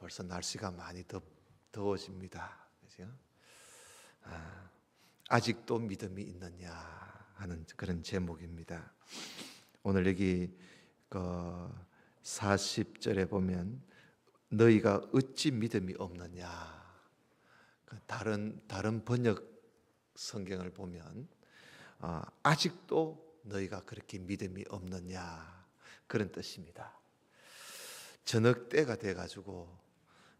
벌써 날씨가 많이 더워집니다. 그죠? 아직도 믿음이 있느냐 하는 그런 제목입니다. 오늘 여기 40절에 보면 너희가 어찌 믿음이 없느냐. 다른 번역 성경을 보면 아직도 너희가 그렇게 믿음이 없느냐 그런 뜻입니다. 저녁 때가 돼가지고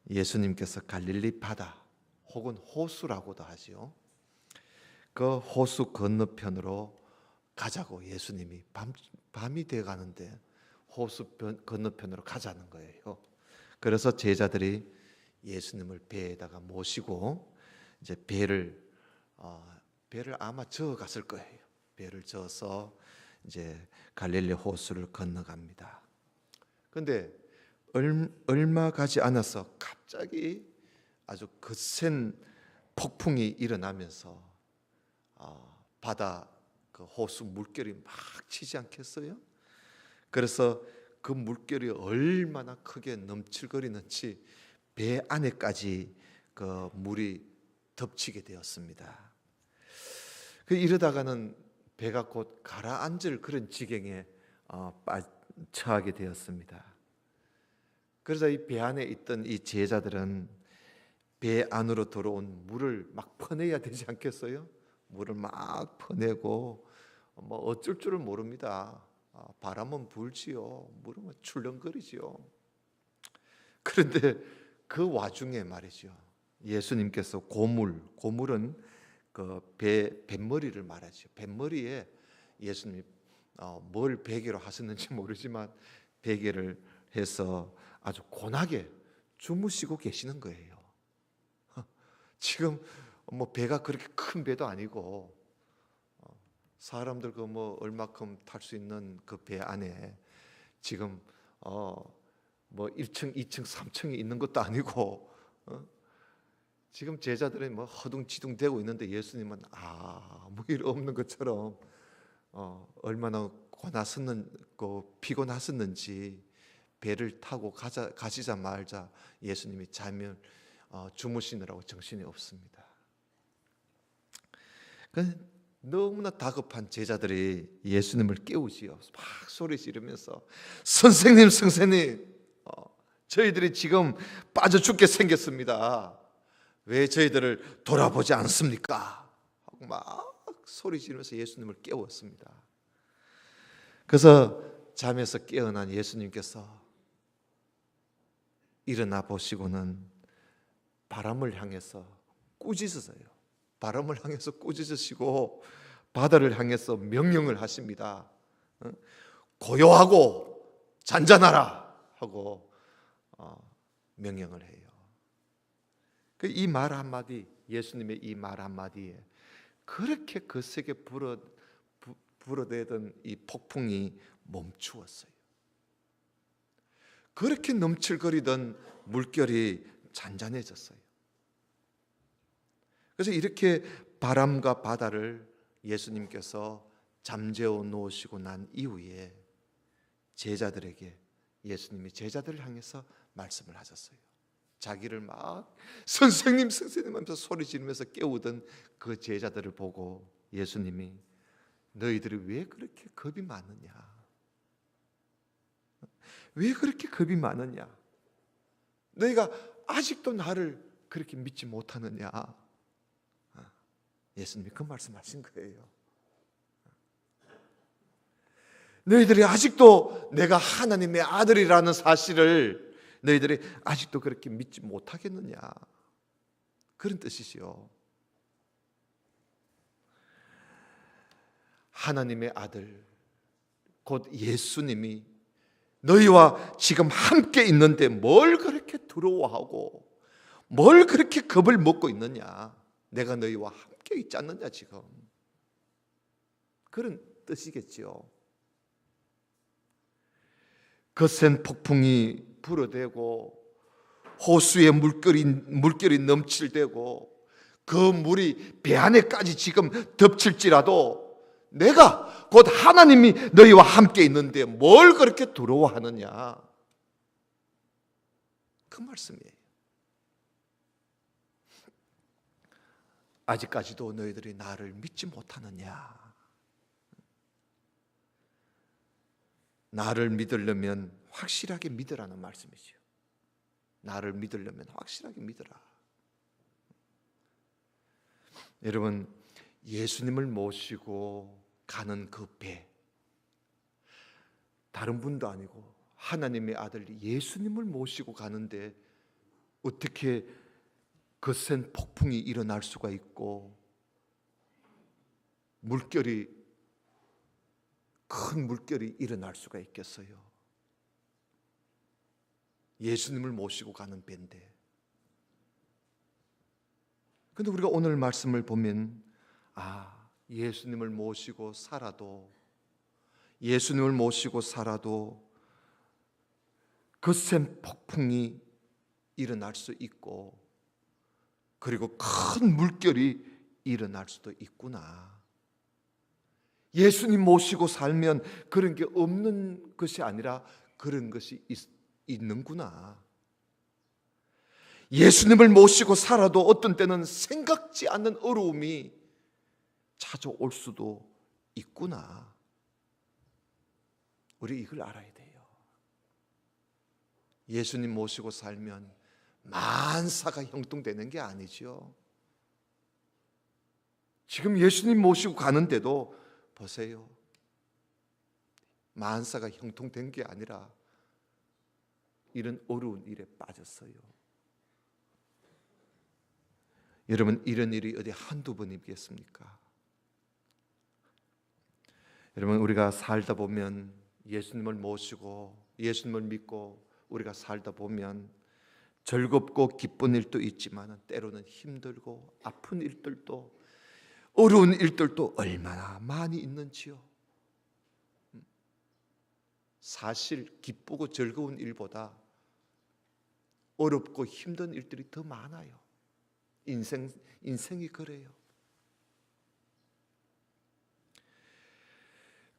예수님께서 갈릴리 바다 혹은 호수라고도 하지요. 그 호수 건너편으로 가자고 예수님이 밤이 돼가는데 호수 건너편으로 가자는 거예요. 그래서 제자들이 예수님을 배에다가 모시고 이제 배를 아마 저어 갔을 거예요. 배를 저어서 이제 갈릴리 호수를 건너갑니다. 그런데 얼마 가지 않아서 갑자기 아주 거센 폭풍이 일어나면서 바다 그 호수 물결이 막 치지 않겠어요? 그래서 그 물결이 얼마나 크게 넘칠거리는지 배 안에까지 그 물이 덮치게 되었습니다. 이러다가는 배가 곧 가라앉을 그런 지경에 처하게 되었습니다. 그래서 이 배 안에 있던 이 제자들은 배 안으로 들어온 물을 막 퍼내야 되지 않겠어요? 물을 막 퍼내고 뭐 어쩔 줄을 모릅니다. 바람은 불지요. 물은 출렁거리지요. 그런데 그 와중에 말이죠. 예수님께서 고물은 그 뱃머리를 말하죠. 뱃머리에 예수님 뭘 베개로 하셨는지 모르지만 베개를 해서 아주 고나게 주무시고 계시는 거예요. 지금 뭐 배가 그렇게 큰 배도 아니고 사람들 그 뭐 얼마큼 탈 수 있는 그 배 안에 지금 뭐 1층, 2층, 3층이 있는 것도 아니고 지금 제자들이 뭐 허둥지둥 대고 있는데 예수님은 아무 일 없는 것처럼 얼마나 피곤하셨는지 배를 타고 가시자마자 예수님이 주무시느라고 정신이 없습니다. 너무나 다급한 제자들이 예수님을 깨우지요. 막 소리 지르면서 선생님, 저희들이 지금 빠져 죽게 생겼습니다. 왜 저희들을 돌아보지 않습니까? 하고 막 소리 지르면서 예수님을 깨웠습니다. 그래서 잠에서 깨어난 예수님께서 일어나 보시고는 바람을 향해서 꾸짖으세요. 바람을 향해서 꾸짖으시고 바다를 향해서 명령을 하십니다. 고요하고 잔잔하라 하고 명령을 해요. 이 말 한마디, 예수님의 이 말 한마디에 그렇게 거세게 불어대던 이 폭풍이 멈추었어요. 그렇게 넘칠거리던 물결이 잔잔해졌어요. 그래서 이렇게 바람과 바다를 예수님께서 잠재워 놓으시고 난 이후에 제자들에게 예수님이 제자들을 향해서 말씀을 하셨어요. 자기를 막 선생님 하면서 소리 지르면서 깨우던 그 제자들을 보고 예수님이 너희들이 왜 그렇게 겁이 많으냐? 왜 그렇게 겁이 많으냐? 너희가 아직도 나를 그렇게 믿지 못하느냐? 예수님이 그 말씀하신 거예요. 너희들이 아직도 내가 하나님의 아들이라는 사실을 너희들이 아직도 그렇게 믿지 못하겠느냐? 그런 뜻이지요. 하나님의 아들 곧 예수님이 너희와 지금 함께 있는데 뭘 그렇게 두려워하고 뭘 그렇게 겁을 먹고 있느냐? 내가 너희와 함께 있지 않느냐 지금. 그런 뜻이겠지요. 거센 폭풍이 불어대고 호수에 물결이 넘칠대고 그 물이 배 안에까지 지금 덮칠지라도 내가 곧 하나님이 너희와 함께 있는데 뭘 그렇게 두려워하느냐? 그 그 말씀이에요. 아직까지도 너희들이 나를 믿지 못하느냐? 나를 믿으려면 확실하게 믿으라는 말씀이죠. 나를 믿으려면 확실하게 믿으라. 여러분, 예수님을 모시고 가는 그 배, 다른 분도 아니고 하나님의 아들 예수님을 모시고 가는데 어떻게 거센 폭풍이 일어날 수가 있고 큰 물결이 일어날 수가 있겠어요? 예수님을 모시고 가는 배인데. 그런데 우리가 오늘 말씀을 보면 예수님을 모시고 살아도 거센 폭풍이 일어날 수 있고 그리고 큰 물결이 일어날 수도 있구나. 예수님 모시고 살면 그런 게 없는 것이 아니라 그런 것이 있는구나. 예수님을 모시고 살아도 어떤 때는 생각지 않는 어려움이 찾아올 수도 있구나. 우리 이걸 알아야 돼요. 예수님 모시고 살면 만사가 형통되는 게 아니죠. 지금 예수님 모시고 가는데도 보세요. 만사가 형통된 게 아니라 이런 어려운 일에 빠졌어요. 여러분, 이런 일이 어디 한두 번이겠습니까? 여러분, 우리가 살다 보면 예수님을 모시고 예수님을 믿고 우리가 살다 보면 즐겁고 기쁜 일도 있지만 때로는 힘들고 아픈 일들도 어려운 일들도 얼마나 많이 있는지요. 사실 기쁘고 즐거운 일보다 어렵고 힘든 일들이 더 많아요. 인생이 그래요.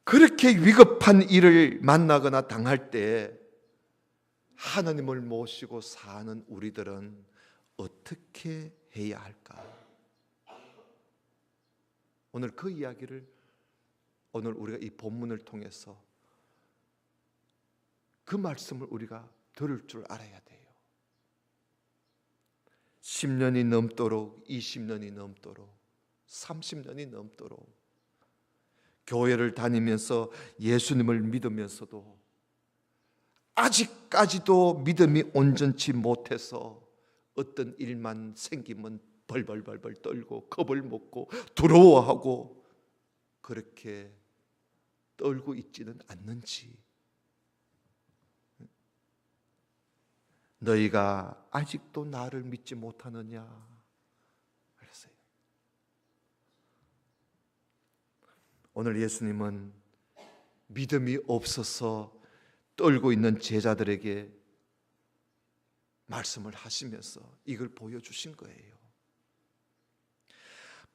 그렇게 위급한 일을 만나거나 당할 때 하나님을 모시고 사는 우리들은 어떻게 해야 할까? 오늘 그 이야기를 오늘 우리가 이 본문을 통해서 그 말씀을 우리가 들을 줄 알아야 돼요. 10년이 넘도록 20년이 넘도록 30년이 넘도록 교회를 다니면서 예수님을 믿으면서도 아직까지도 믿음이 온전치 못해서 어떤 일만 생기면 벌벌벌벌 떨고 겁을 먹고 두려워하고 그렇게 떨고 있지는 않는지, 너희가 아직도 나를 믿지 못하느냐 그랬어요. 오늘 예수님은 믿음이 없어서 떨고 있는 제자들에게 말씀을 하시면서 이걸 보여주신 거예요.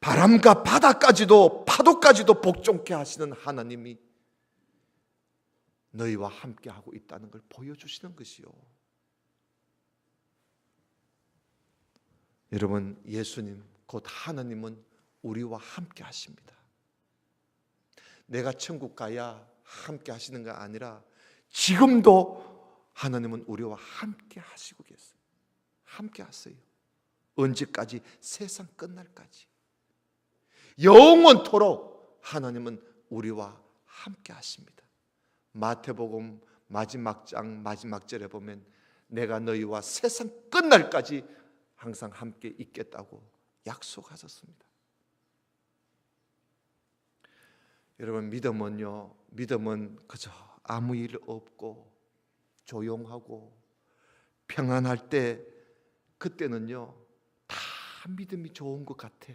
바람과 바다까지도 파도까지도 복종케 하시는 하나님이 너희와 함께하고 있다는 걸 보여주시는 것이요. 여러분, 예수님 곧 하나님은 우리와 함께 하십니다. 내가 천국 가야 함께 하시는 게 아니라 지금도 하나님은 우리와 함께 하시고 계세요. 함께 하세요. 언제까지? 세상 끝날까지 영원토록 하나님은 우리와 함께 하십니다. 마태복음 마지막 장 마지막 절에 보면 내가 너희와 세상 끝날까지 항상 함께 있겠다고 약속하셨습니다. 여러분, 믿음은 그저 아무 일 없고 조용하고 평안할 때 그때는요 다 믿음이 좋은 것 같아.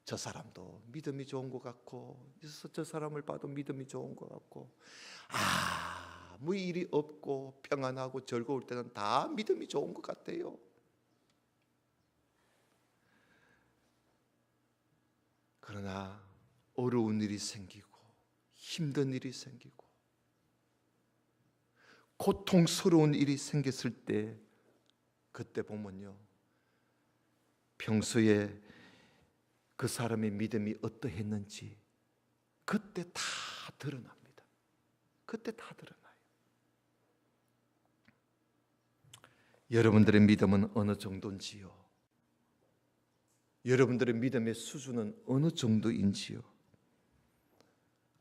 저 사람도 믿음이 좋은 것 같고 저 사람을 봐도 믿음이 좋은 것 같고 아무 일이 없고 평안하고 즐거울 때는 다 믿음이 좋은 것 같아요. 그러나 어려운 일이 생기고 힘든 일이 생기고 고통스러운 일이 생겼을 때 그때 보면요, 평소에 그 사람의 믿음이 어떠했는지 그때 다 드러납니다. 그때 다 드러나요. 여러분들의 믿음은 어느 정도인지요? 여러분들의 믿음의 수준은 어느 정도인지요?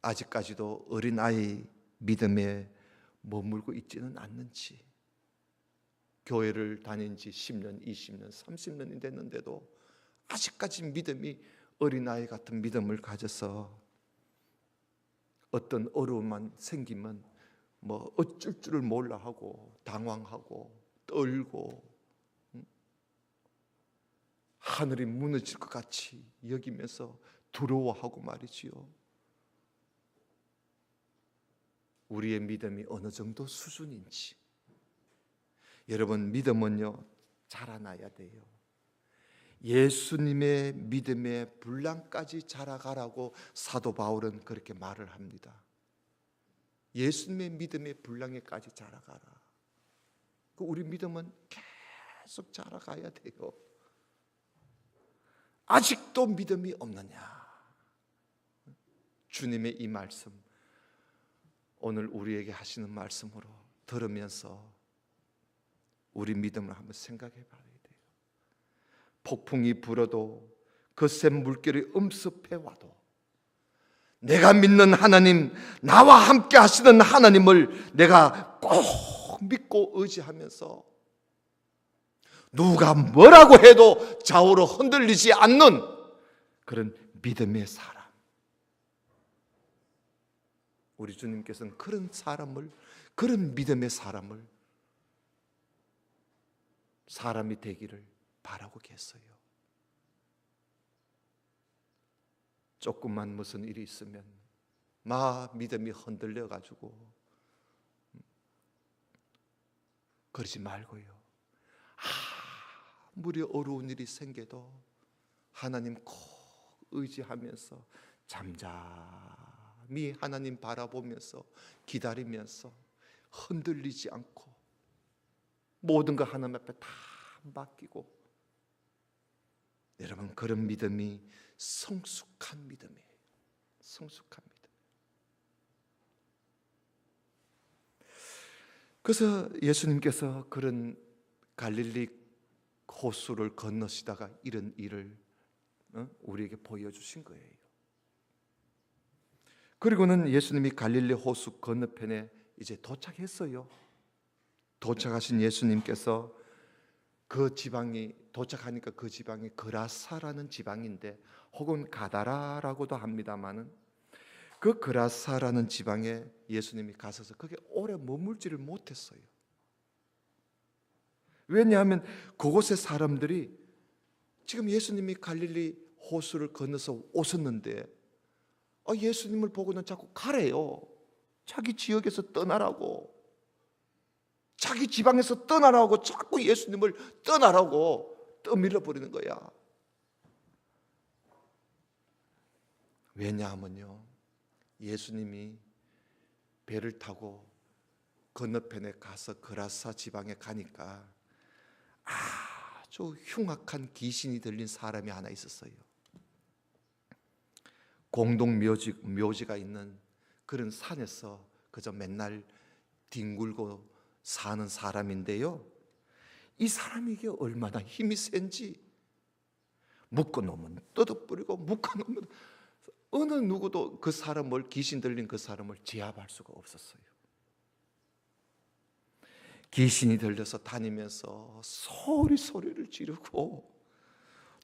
아직까지도 어린아이 믿음에 머물고 있지는 않는지, 교회를 다닌 지 10년, 20년, 30년이 됐는데도 아직까지 믿음이 어린아이 같은 믿음을 가져서 어떤 어려움만 생기면 뭐 어쩔 줄을 몰라 하고 당황하고 떨고 하늘이 무너질 것 같이 여기면서 두려워하고 말이지요. 우리의 믿음이 어느 정도 수준인지. 여러분, 믿음은요, 자라나야 돼요. 예수님의 믿음의 분량까지 자라가라고 사도 바울은 그렇게 말을 합니다. 예수님의 믿음의 분량에까지 자라가라. 우리 믿음은 계속 자라가야 돼요. 아직도 믿음이 없느냐? 주님의 이 말씀, 오늘 우리에게 하시는 말씀으로 들으면서 우리 믿음을 한번 생각해 봐야 돼요. 폭풍이 불어도 그 센 물결이 음습해 와도 내가 믿는 하나님, 나와 함께 하시는 하나님을 내가 꼭 믿고 의지하면서 누가 뭐라고 해도 좌우로 흔들리지 않는 그런 믿음의 사람. 우리 주님께서는 그런 사람을, 그런 믿음의 사람이 되기를 바라고 계세요. 조금만 무슨 일이 있으면 막 믿음이 흔들려 가지고 그러지 말고요. 아무리 어려운 일이 생겨도 하나님 꼭 의지하면서 잠잠히 하나님 바라보면서 기다리면서 흔들리지 않고 모든 거 하나님 앞에 다 맡기고, 여러분, 그런 믿음이 성숙한 믿음이에요. 성숙한 믿음. 그래서 예수님께서 그런 갈릴리 호수를 건너시다가 이런 일을 우리에게 보여주신 거예요. 그리고는 예수님이 갈릴리 호수 건너편에 이제 도착했어요. 도착하신 예수님께서 그 지방이, 도착하니까 그 지방이 그라사라는 지방인데, 혹은 가다라라고도 합니다마는, 그 그라사라는 지방에 예수님이 가셔서 거기에 오래 머물지를 못했어요. 왜냐하면 그곳의 사람들이 지금 예수님이 갈릴리 호수를 건너서 오셨는데 예수님을 보고는 자꾸 가래요. 자기 지역에서 떠나라고, 자기 지방에서 떠나라고, 자꾸 예수님을 떠나라고 떠밀어 버리는 거야. 왜냐하면요, 예수님이 배를 타고 건너편에 가서 그라사 지방에 가니까 아주 흉악한 귀신이 들린 사람이 하나 있었어요. 공동 묘지가 있는 그런 산에서 그저 맨날 뒹굴고 사는 사람인데요, 이 사람이 이게 얼마나 힘이 센지 묶어놓으면 뜯어버리고, 묶어놓으면 어느 누구도 그 사람을, 귀신 들린 그 사람을 제압할 수가 없었어요. 귀신이 들려서 다니면서 소리를 지르고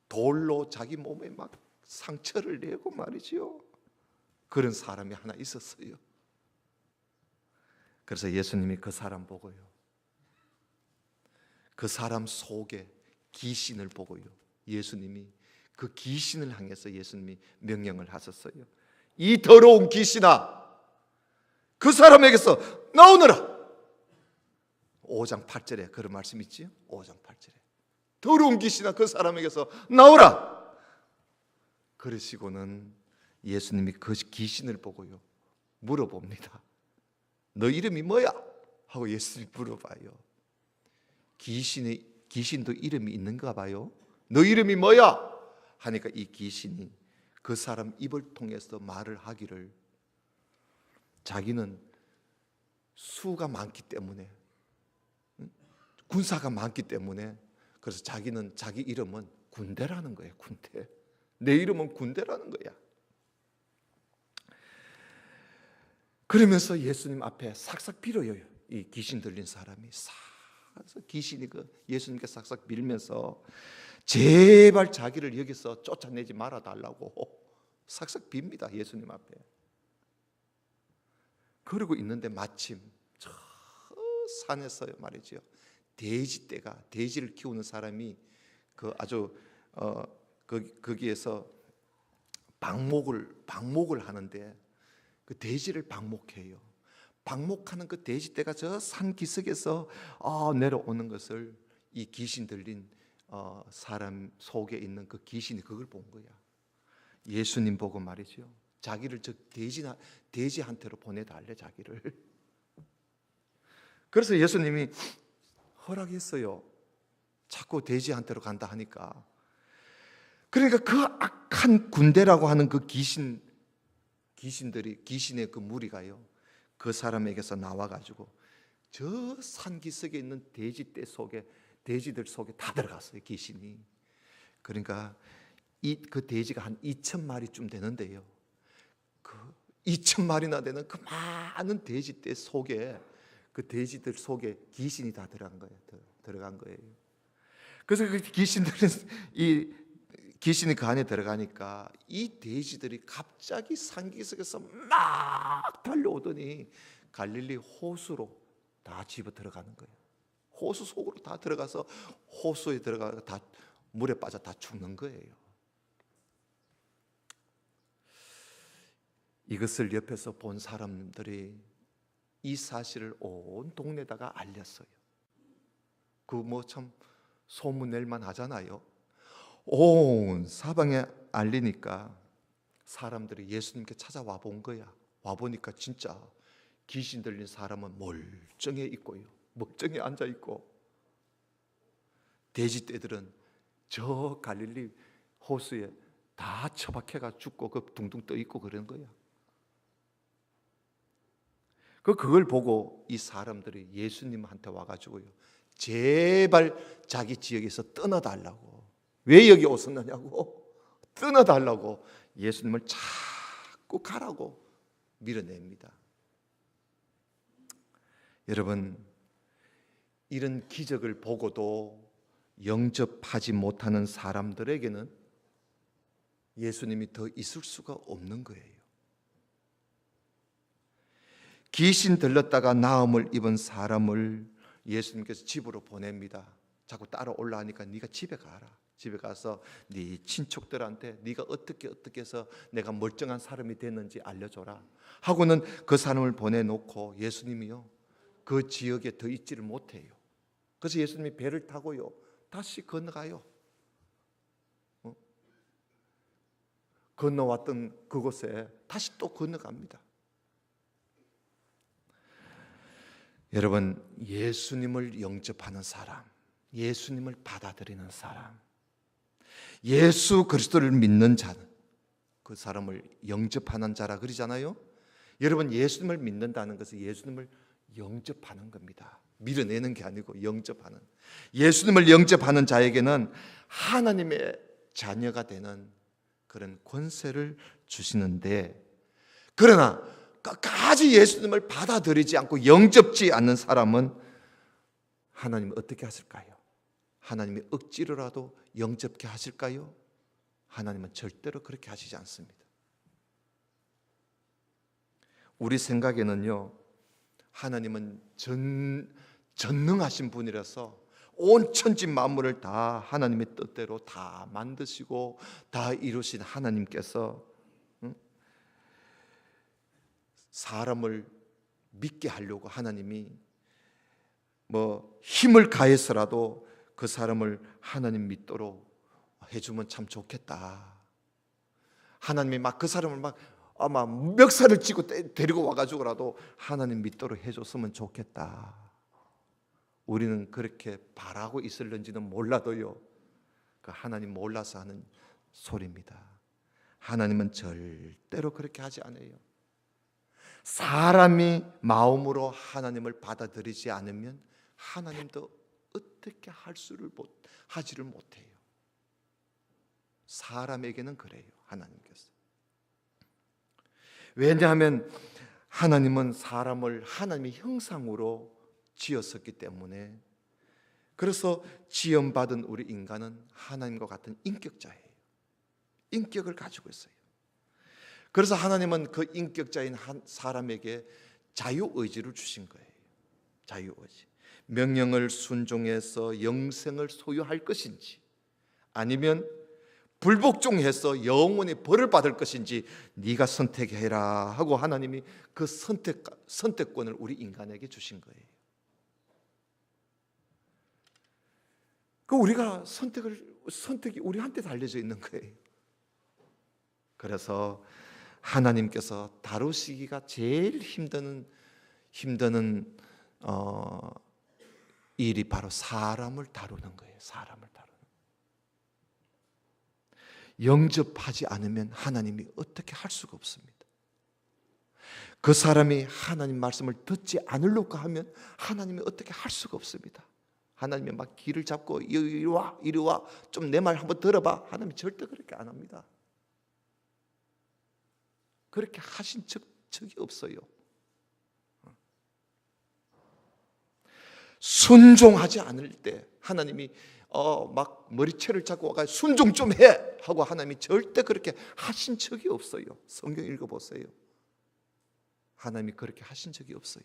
돌로 자기 몸에 막 상처를 내고 말이지요. 그런 사람이 하나 있었어요. 그래서 예수님이 그 사람 보고요, 그 사람 속에 귀신을 보고요, 예수님이 그 귀신을 향해서 예수님이 명령을 하셨어요. 이 더러운 귀신아, 그 사람에게서 나오너라. 5장 8절에 그런 말씀 있지요. 5장 8절에 더러운 귀신아, 그 사람에게서 나오라. 그러시고는 예수님이 그 귀신을 보고요 물어봅니다. 너 이름이 뭐야? 하고 예수님 물어봐요. 귀신도 이름이 있는가 봐요. 너 이름이 뭐야? 하니까 이 귀신이 그 사람 입을 통해서 말을 하기를, 자기는 수가 많기 때문에, 군사가 많기 때문에, 그래서 자기는 자기 이름은 군대라는 거예요. 군대. 내 이름은 군대라는 거야. 그러면서 예수님 앞에 싹싹 빌어요. 이 귀신 들린 사람이 싹. 그래서 귀신이 예수님께 싹싹 빌면서 제발 자기를 여기서 쫓아내지 말아 달라고 싹싹 빕니다. 예수님 앞에. 그러고 있는데 마침 저 산에서 말이죠, 돼지떼가, 돼지를 키우는 사람이 아주 거기에서 방목을 하는데 그 돼지를 방목해요. 방목하는 그 돼지떼가 저 산 기슭에서 내려오는 것을 이 귀신 들린 사람 속에 있는 그 귀신이 그걸 본 거야. 예수님 보고 말이죠, 자기를 저 돼지한테로 보내달래, 자기를. 그래서 예수님이 허락했어요. 자꾸 돼지한테로 간다 하니까. 그러니까 그 악한 군대라고 하는 그 귀신의 그 무리가요, 그 사람에게서 나와가지고 저 산기슭에 있는 돼지들 속에 다 들어갔어요, 귀신이. 그러니까 그 돼지가 한 2,000마리쯤 되는데요, 그 2,000마리나 되는 그 많은 돼지떼 속에, 그 돼지들 속에 귀신이 다 들어간 거예요. 그래서 그 귀신이 그 안에 들어가니까 이 돼지들이 갑자기 산기슭에서 막 달려오더니 갈릴리 호수로 다 집어 들어가는 거예요. 호수 속으로 다 들어가서 호수에 들어가 다 물에 빠져 다 죽는 거예요. 이것을 옆에서 본 사람들이 이 사실을 온 동네에다가 알렸어요. 참 소문 낼만 하잖아요. 온 사방에 알리니까 사람들이 예수님께 찾아와 본 거야. 와 보니까 진짜 귀신 들린 사람은 멀쩡해 있고요, 멀쩡히 앉아 있고, 돼지떼들은 저 갈릴리 호수에 다 처박혀가 죽고 둥둥 떠 있고 그런 거야. 그걸 보고 이 사람들이 예수님한테 와가지고요, 제발 자기 지역에서 떠나달라고. 왜 여기 오셨느냐고, 떠나달라고 예수님을 자꾸 가라고 밀어냅니다. 여러분, 이런 기적을 보고도 영접하지 못하는 사람들에게는 예수님이 더 있을 수가 없는 거예요. 귀신 들렸다가 나음을 입은 사람을 예수님께서 집으로 보냅니다. 자꾸 따라 올라가니까 네가 집에 가라. 집에 가서 네 친척들한테 네가 어떻게 해서 내가 멀쩡한 사람이 됐는지 알려줘라 하고는 그 사람을 보내놓고 예수님이요, 그 지역에 더 있지를 못해요. 그래서 예수님이 배를 타고요 다시 건너가요. 건너왔던 그곳에 다시 또 건너갑니다. 여러분, 예수님을 영접하는 사람, 예수님을 받아들이는 사람, 예수 그리스도를 믿는 자는 그 사람을 영접하는 자라 그러잖아요. 여러분, 예수님을 믿는다는 것은 예수님을 영접하는 겁니다. 밀어내는 게 아니고 영접하는. 예수님을 영접하는 자에게는 하나님의 자녀가 되는 그런 권세를 주시는데, 그러나 끝까지 예수님을 받아들이지 않고 영접지 않는 사람은 하나님이 어떻게 하실까요? 하나님이 억지로라도 영접케 하실까요? 하나님은 절대로 그렇게 하시지 않습니다. 우리 생각에는요, 하나님은 전능하신 분이라서 온 천지 만물을 다 하나님의 뜻대로 다 만드시고 다 이루신 하나님께서 사람을 믿게 하려고 하나님이 힘을 가해서라도 그 사람을 하나님 믿도록 해주면 참 좋겠다. 하나님이 막 그 사람을 막 아마 멱살을 쥐고 데리고 와가지고라도 하나님 믿도록 해줬으면 좋겠다. 우리는 그렇게 바라고 있을는지는 몰라도요, 그 하나님 몰라서 하는 소리입니다. 하나님은 절대로 그렇게 하지 않아요. 사람이 마음으로 하나님을 받아들이지 않으면 하나님도 어떻게 하지를 못해요. 사람에게는 그래요, 하나님께서. 왜냐하면 하나님은 사람을 하나님의 형상으로 지었었기 때문에, 그래서 지음받은 우리 인간은 하나님과 같은 인격자예요. 인격을 가지고 있어요. 그래서 하나님은 그 인격자인 한 사람에게 자유의지를 주신 거예요. 자유의지. 명령을 순종해서 영생을 소유할 것인지, 아니면 불복종해서 영원히 벌을 받을 것인지 네가 선택해라 하고 하나님이 그 선택권을 우리 인간에게 주신 거예요. 그 우리가 선택이 우리한테 달려져 있는 거예요. 그래서 하나님께서 다루시기가 제일 힘든 일이 바로 사람을 다루는 거예요. 사람을 다루는. 영접하지 않으면 하나님이 어떻게 할 수가 없습니다. 그 사람이 하나님 말씀을 듣지 않으려고 하면 하나님이 어떻게 할 수가 없습니다. 하나님이 막 길을 잡고 이리 와 좀 내 말 한번 들어봐. 하나님이 절대 그렇게 안 합니다. 그렇게 하신 적이 없어요. 순종하지 않을 때 하나님이 막 머리채를 잡고 와가 순종 좀 해 하고 하나님이 절대 그렇게 하신 적이 없어요. 성경 읽어보세요. 하나님이 그렇게 하신 적이 없어요.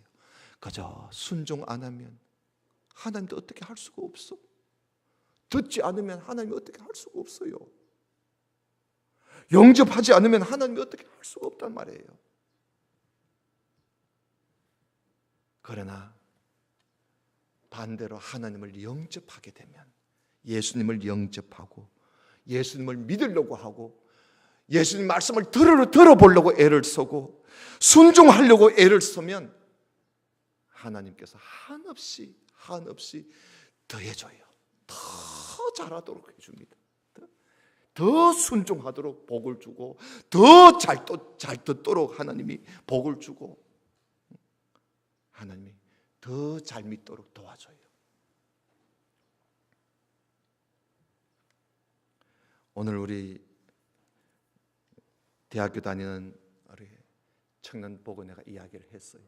그저 순종 안 하면 하나님도 어떻게 할 수가 없어. 듣지 않으면 하나님이 어떻게 할 수가 없어요. 영접하지 않으면 하나님이 어떻게 할 수가 없단 말이에요. 그러나 반대로 하나님을 영접하게 되면, 예수님을 영접하고 예수님을 믿으려고 하고 예수님 말씀을 들어보려고 애를 쓰고 순종하려고 애를 쓰면 하나님께서 한없이 더해줘요. 더 잘하도록 해줍니다. 더 순종하도록 복을 주고 더 잘 듣도록 하나님이 복을 주고 하나님이 더 잘 믿도록 도와줘요. 오늘 우리 대학교 다니는 우리 청년 보고 내가 이야기를 했어요.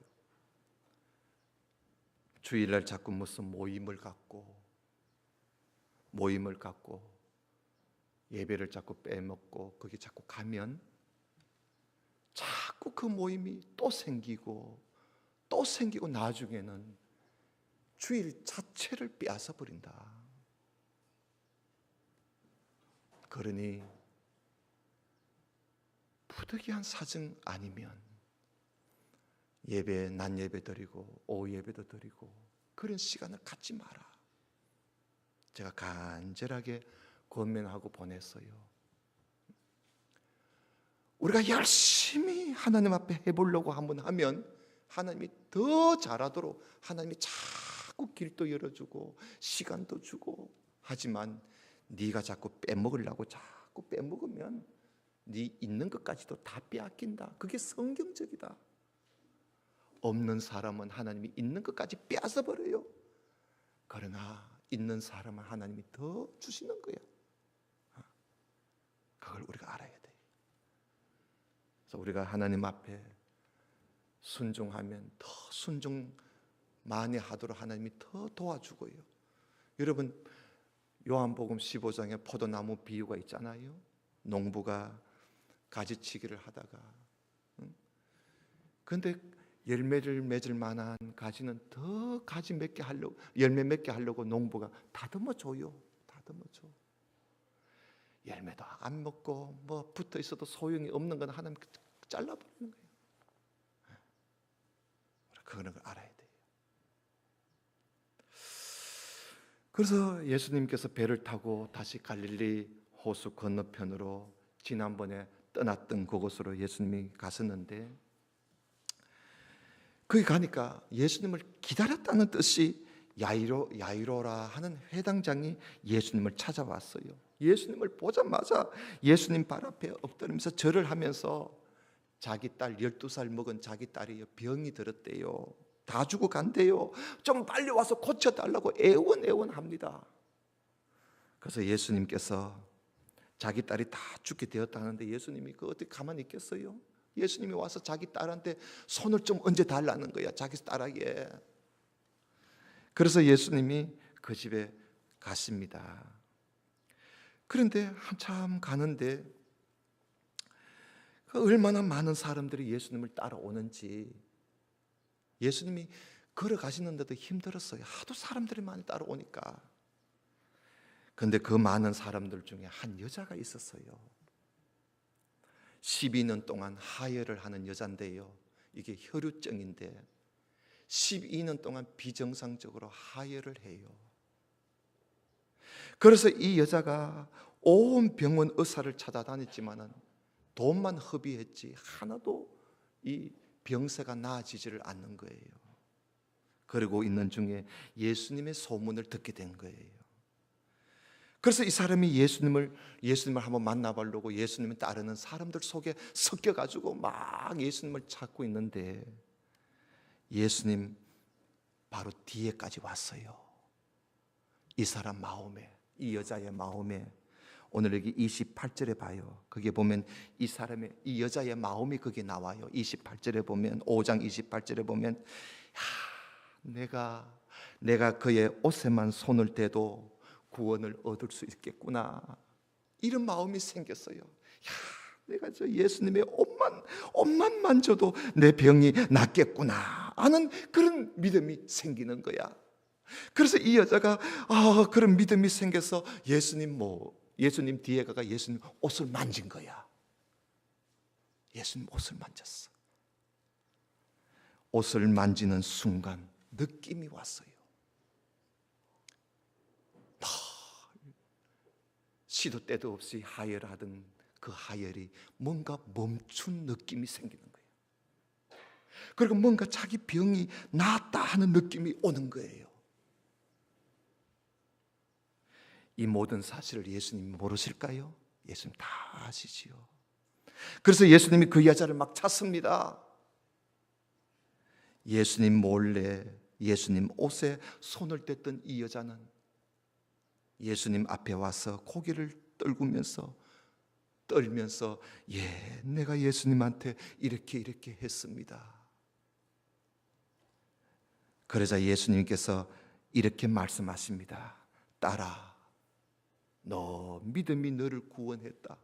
주일날 자꾸 무슨 모임을 갖고 예배를 자꾸 빼먹고 거기 자꾸 가면 자꾸 그 모임이 또 생기고 나중에는 주일 자체를 빼앗아 버린다. 그러니 부득이한 사정 아니면 낮 예배 드리고 오후 예배도 드리고 그런 시간을 갖지 마라. 제가 간절하게 권면하고 보냈어요. 우리가 열심히 하나님 앞에 해보려고 한번 하면 하나님이 더 잘하도록 하나님이 자꾸 길도 열어주고 시간도 주고, 하지만 네가 자꾸 빼먹으려고 자꾸 빼먹으면 네 있는 것까지도 다 빼앗긴다. 그게 성경적이다. 없는 사람은 하나님이 있는 것까지 빼앗아 버려요. 그러나 있는 사람은 하나님이 더 주시는 거야. 그걸 우리가 알아야 돼. 그래서 우리가 하나님 앞에 순종하면 더 순종 많이 하도록 하나님이 더 도와주고요. 여러분, 요한복음 15장에 포도나무 비유가 있잖아요. 농부가 가지치기를 하다가 그런데 열매를 맺을 만한 가지는 더 가지 몇 개 하려고, 열매 몇 개 하려고 농부가 다듬어 줘요. 열매도 안 먹고 뭐 붙어 있어도 소용이 없는 건 하나님 잘라버리는 거예요. 그거는 알아야 돼요. 그래서 예수님께서 배를 타고 다시 갈릴리 호수 건너편으로 지난번에 떠났던 그곳으로 예수님이 갔었는데, 거기 가니까 예수님을 기다렸다는 뜻이 야이로라 하는 회당장이 예수님을 찾아왔어요. 예수님을 보자마자 예수님 발 앞에 엎드리면서 절을 하면서 자기 딸 12살 먹은 자기 딸이 병이 들었대요. 다 죽어간대요. 좀 빨리 와서 고쳐달라고 애원합니다. 그래서 예수님께서 자기 딸이 다 죽게 되었다는데 예수님이 그 어떻게 가만히 있겠어요? 예수님이 와서 자기 딸한테 손을 좀 얹어 달라는 거야. 자기 딸에게. 그래서 예수님이 그 집에 갔습니다. 그런데 한참 가는데 얼마나 많은 사람들이 예수님을 따라오는지, 예수님이 걸어가시는데도 힘들었어요. 하도 사람들이 많이 따라오니까. 그런데 그 많은 사람들 중에 한 여자가 있었어요. 12년 동안 하혈을 하는 여잔데요, 이게 혈루증인데 12년 동안 비정상적으로 하혈을 해요. 그래서 이 여자가 온 병원 의사를 찾아다녔지만은 돈만 허비했지 하나도 이 병세가 나아지지를 않는 거예요. 그러고 있는 중에 예수님의 소문을 듣게 된 거예요. 그래서 이 사람이 예수님을 한번 만나보려고 예수님을 따르는 사람들 속에 섞여가지고 막 예수님을 찾고 있는데 예수님 바로 뒤에까지 왔어요. 이 사람 마음에, 이 여자의 마음에. 오늘 여기 28절에 봐요. 거기에 보면 이 여자의 마음이 거기에 나와요. 28절에 보면, 5장 28절에 보면, 내가 그의 옷에만 손을 대도 구원을 얻을 수 있겠구나, 이런 마음이 생겼어요. 내가 저 예수님의 옷만 만져도 내 병이 낫겠구나 하는 그런 믿음이 생기는 거야. 그래서 이 여자가 그런 믿음이 생겨서 예수님 뒤에 가가 예수님 옷을 만진 거야. 예수님 옷을 만졌어. 옷을 만지는 순간 느낌이 왔어요. 시도 때도 없이 하혈하던 그 하혈이 뭔가 멈춘 느낌이 생기는 거예요. 그리고 뭔가 자기 병이 나았다 하는 느낌이 오는 거예요. 이 모든 사실을 예수님이 모르실까요? 예수님 다 아시지요. 그래서 예수님이 그 여자를 막 찾습니다. 예수님 몰래 예수님 옷에 손을 댔던 이 여자는 예수님 앞에 와서 고개를 떨면서 내가 예수님한테 이렇게 했습니다. 그러자 예수님께서 이렇게 말씀하십니다. 딸아, 너 믿음이 너를 구원했다.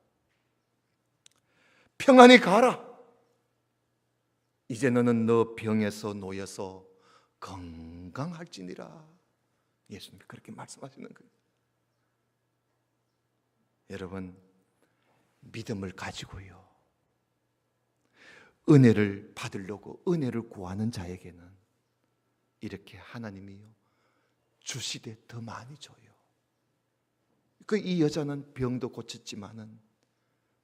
평안히 가라. 이제 너는 너 병에서 놓여서 건강할지니라. 예수님이 그렇게 말씀하시는 거예요. 여러분, 믿음을 가지고요, 은혜를 받으려고 은혜를 구하는 자에게는 이렇게 하나님이요 주시되 더 많이 줘요. 이 여자는 병도 고쳤지만은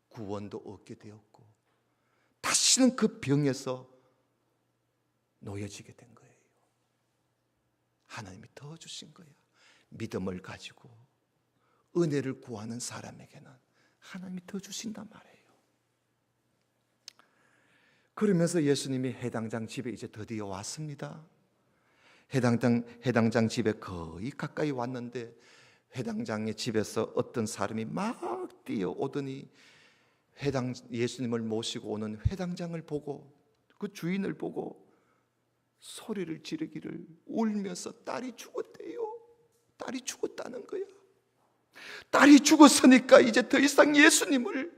구원도 얻게 되었고 다시는 그 병에서 놓여지게 된 거예요. 하나님이 더 주신 거야. 믿음을 가지고 은혜를 구하는 사람에게는 하나님이 더 주신단 말이에요. 그러면서 예수님이 해당장 집에 이제 드디어 왔습니다. 해당장 집에 거의 가까이 왔는데 회당장의 집에서 어떤 사람이 막 뛰어오더니 예수님을 모시고 오는 회당장을 보고 그 주인을 보고 소리를 지르기를, 울면서 딸이 죽었대요. 딸이 죽었다는 거야. 딸이 죽었으니까 이제 더 이상 예수님을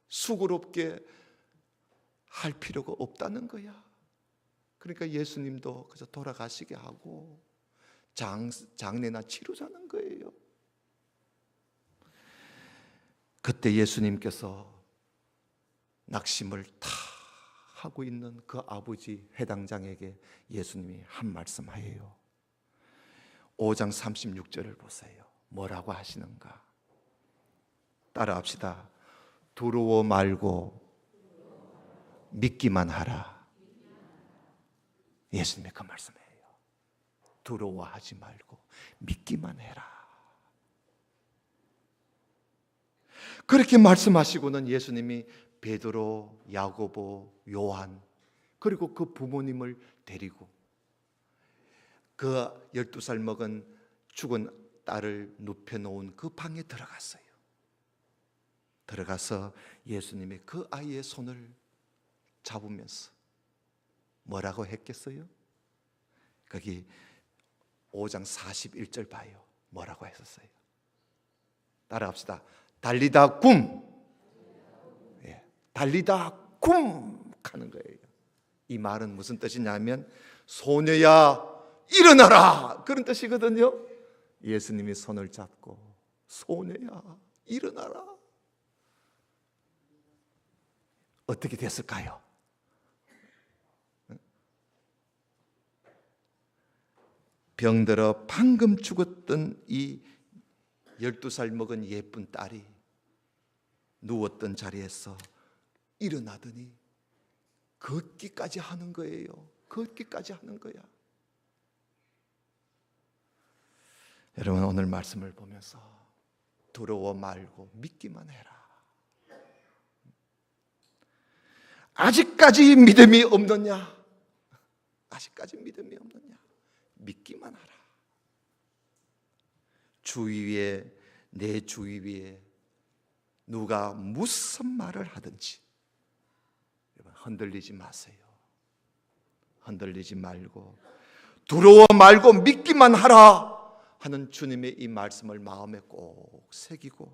수고롭게 할 필요가 없다는 거야. 그러니까 예수님도 그저 돌아가시게 하고 장례나 치르자는 거예요. 그때 예수님께서 낙심을 다 하고 있는 그 아버지 회당장에게 예수님이 한 말씀 하예요. 5장 36절을 보세요. 뭐라고 하시는가? 따라합시다. 두려워 말고 믿기만 하라. 예수님이 그 말씀이에요. 두려워하지 말고 믿기만 해라. 그렇게 말씀하시고는 예수님이 베드로, 야고보, 요한 그리고 그 부모님을 데리고 그 12살 먹은 죽은 딸을 눕혀놓은 그 방에 들어갔어요. 들어가서 예수님이 그 아이의 손을 잡으면서 뭐라고 했겠어요? 거기 5장 41절 봐요. 뭐라고 했었어요? 따라합시다. 달리다 굼. 예, 달리다 굼 하는 거예요. 이 말은 무슨 뜻이냐면 소녀야 일어나라 그런 뜻이거든요. 예수님이 손을 잡고 소녀야 일어나라. 어떻게 됐을까요? 병들어 방금 죽었던 이 12살 먹은 예쁜 딸이 누웠던 자리에서 일어나더니 걷기까지 하는 거예요. 걷기까지 하는 거야. 여러분 오늘 말씀을 보면서 두려워 말고 믿기만 해라. 아직까지 믿음이 없느냐? 아직까지 믿음이 없느냐? 믿기만 하라. 주위에 내 주위에 누가 무슨 말을 하든지 흔들리지 마세요. 흔들리지 말고 두려워 말고 믿기만 하라 하는 주님의 이 말씀을 마음에 꼭 새기고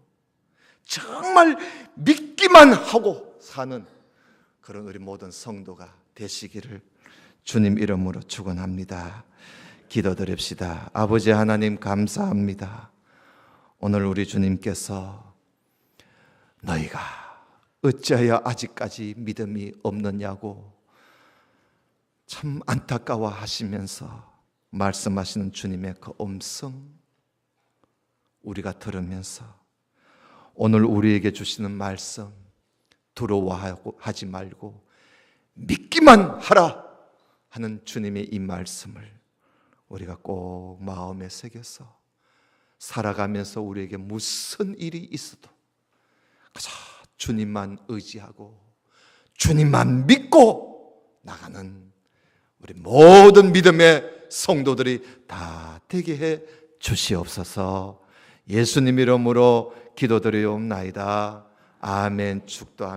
정말 믿기만 하고 사는 그런 우리 모든 성도가 되시기를 주님 이름으로 축원합니다. 기도드립시다. 아버지 하나님 감사합니다. 오늘 우리 주님께서 너희가 어찌하여 아직까지 믿음이 없느냐고 참 안타까워 하시면서 말씀하시는 주님의 그 음성 우리가 들으면서 오늘 우리에게 주시는 말씀 두려워하지 말고 믿기만 하라 하는 주님의 이 말씀을 우리가 꼭 마음에 새겨서 살아가면서 우리에게 무슨 일이 있어도 그저 주님만 의지하고 주님만 믿고 나가는 우리 모든 믿음의 성도들이 다 되게 해 주시옵소서. 예수님 이름으로 기도드리옵나이다. 아멘. 축도합니다.